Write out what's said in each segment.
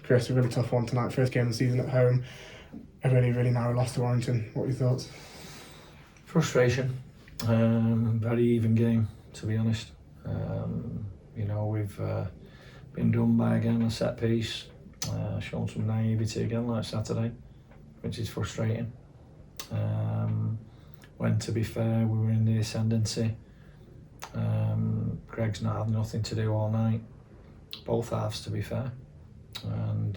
Chris, a really tough one tonight. First game of the season at home. A really, really narrow loss to Warrington. What are your thoughts? Frustration. Very even game, to be honest. We've been done by again a set piece. Shown some naivety again like Saturday, which is frustrating. When, to be fair, we were in the ascendancy. Greg's not had nothing to do all night. Both halves, to be fair. And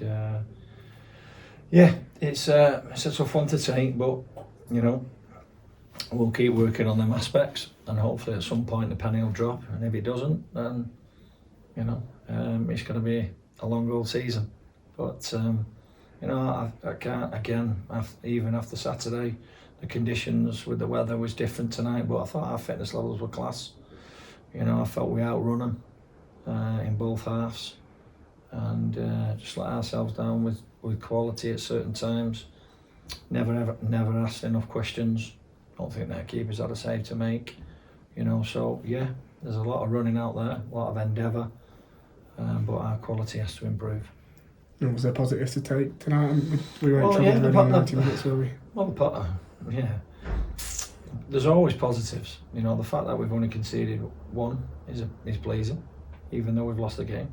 it's a tough one to take, but we'll keep working on them aspects, and hopefully at some point the penny will drop. And if it doesn't, then it's going to be a long old season. But I can't again. Even after Saturday, the conditions with the weather was different tonight, but I thought our fitness levels were class. I felt we outrun them in both halves, and just let ourselves down with quality at certain times. Never asked enough questions. Don't think their keepers had a save to make. So yeah, there's a lot of running out there, a lot of endeavour, but our quality has to improve. Was there positives to take tonight? We were in trouble in 90 minutes, were we? Well, yeah. There's always positives. The fact that we've only conceded one is pleasing, even though we've lost the game.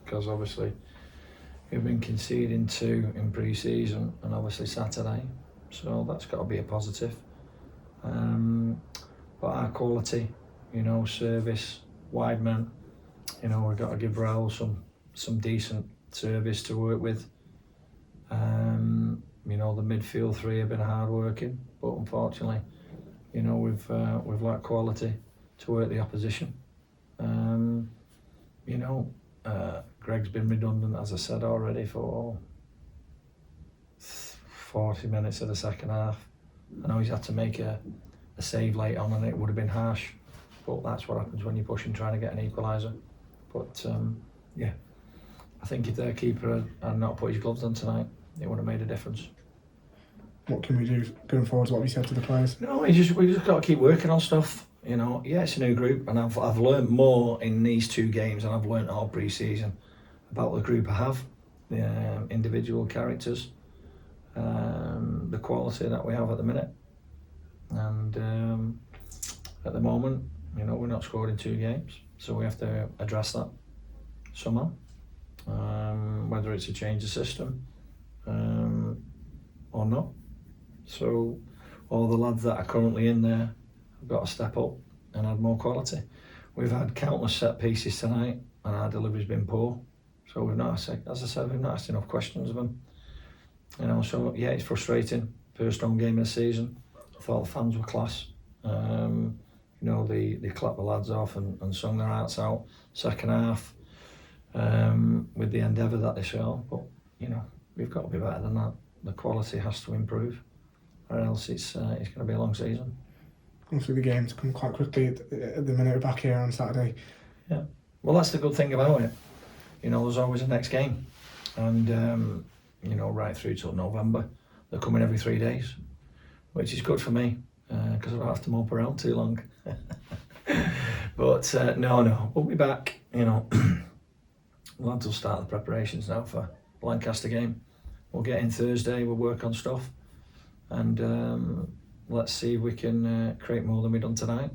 Because obviously we've been conceding 2 in pre-season and obviously Saturday. So that's got to be a positive. But our quality, service, wide men, we've got to give Raoul some decent service to work with. The midfield 3 have been hard working, but unfortunately, we've lacked quality to work the opposition. Greg's been redundant, as I said already, for 40 minutes of the second half. I know he's had to make a save late on, and it would have been harsh, but that's what happens when you're pushing, trying to get an equaliser. But I think if their keeper had not put his gloves on tonight, it would have made a difference. What can we do going forward? What have you said to the players? No, we just got to keep working on stuff. It's a new group, and I've learned more in these 2 games than I've learned all pre-season about the group I have, the individual characters, the quality that we have at the minute, and at the moment, we're not scored in 2 games, so we have to address that somehow. Whether it's a change of system or not. So all the lads that are currently in there have got to step up and add more quality. We've had countless set pieces tonight, and our delivery's been poor. So we've not asked, as I said, we've not asked enough questions of them. So yeah, it's frustrating. First home game of the season. I thought the fans were class. They clapped the lads off and sung their hearts out. Second half, with the endeavour that they show, but we've got to be better than that. The quality has to improve, or else it's going to be a long season. Obviously the game's come quite quickly at the minute. We're back here on Saturday. Yeah, well, that's the good thing about it. There's always a next game, and right through till November, they're coming every 3 days, which is good for me because I don't have to mope around too long. But no, we'll be back. Lads will start the preparations now for Lancaster game. We'll get in Thursday, we'll work on stuff, and let's see if we can create more than we've done tonight.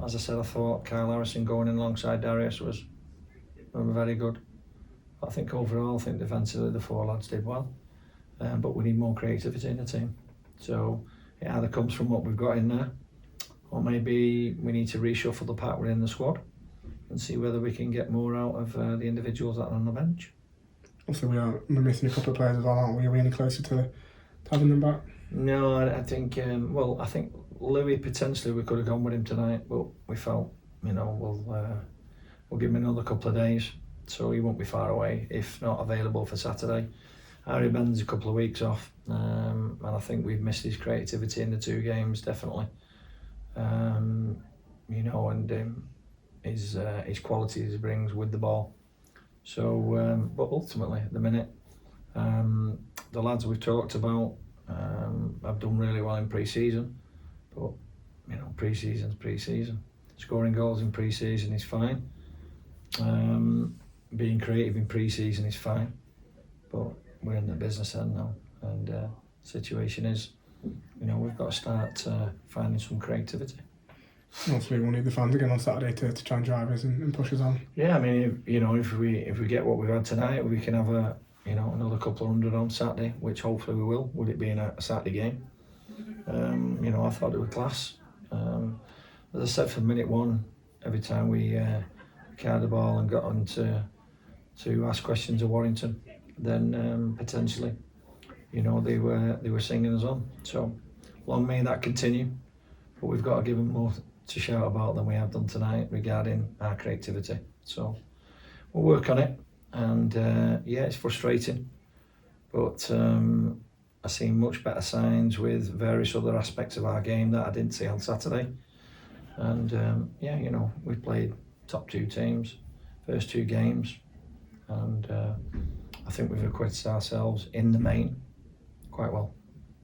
As I said, I thought Kyle Harrison going in alongside Darius was very good. I think overall, defensively the 4 lads did well, but we need more creativity in the team. So it either comes from what we've got in there, or maybe we need to reshuffle the pack within the squad and see whether we can get more out of the individuals that are on the bench. Also, we're missing a couple of players as well, aren't we? Are we any closer to having them back? No, I think, I think Louis, potentially we could have gone with him tonight, but we felt, we'll give him another couple of days, so he won't be far away, if not available for Saturday. Harry Ben's a couple of weeks off, and I think we've missed his creativity in the 2 games, definitely. And his qualities he brings with the ball. So, but ultimately, at the minute, the lads we've talked about have done really well in pre-season, but pre-season's pre-season. Scoring goals in pre-season is fine. being creative in pre-season is fine, but we're in the business end now, and situation is, we've got to start finding some creativity. Hopefully we'll need the fans again on Saturday to try and drive us and push us on. Yeah, I mean, if we get what we've had tonight, we can have another couple of hundred on Saturday, which hopefully we will, with it being a Saturday game. I thought it was class. As I said from minute one, every time we carried the ball and got on to ask questions of Warrington, then potentially, they were singing us on. So long may that continue, but we've got to give them more to shout about than we have done tonight regarding our creativity. So we'll work on it, and it's frustrating, but I see much better signs with various other aspects of our game that I didn't see on Saturday. And we've played top 2 teams, first 2 games, and I think we've acquitted ourselves in the main quite well.